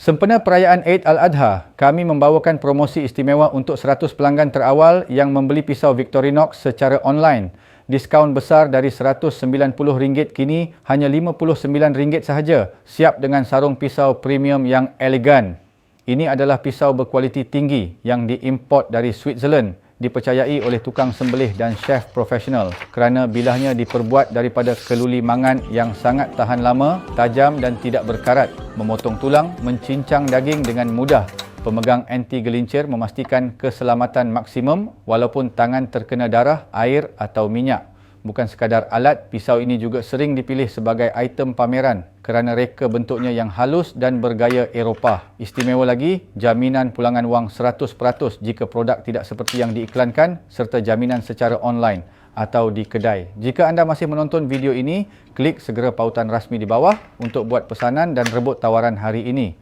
Sempena perayaan Eid Al-Adha, kami membawakan promosi istimewa untuk 100 pelanggan terawal yang membeli pisau Victorinox secara online. Diskaun besar dari RM190 kini hanya RM59 sahaja, siap dengan sarung pisau premium yang elegan. Ini adalah pisau berkualiti tinggi yang diimport dari Switzerland, dipercayai oleh tukang sembelih dan chef profesional kerana bilahnya diperbuat daripada keluli mangan yang sangat tahan lama, tajam dan tidak berkarat, memotong tulang, mencincang daging dengan mudah. Pemegang anti gelincir memastikan keselamatan maksimum walaupun tangan terkena darah, air atau minyak. Bukan sekadar alat, pisau ini juga sering dipilih sebagai item pameran kerana reka bentuknya yang halus dan bergaya Eropah. Istimewa lagi, jaminan pulangan wang 100% jika produk tidak seperti yang diiklankan serta jaminan secara online atau di kedai. Jika anda masih menonton video ini, klik segera pautan rasmi di bawah untuk buat pesanan dan rebut tawaran hari ini.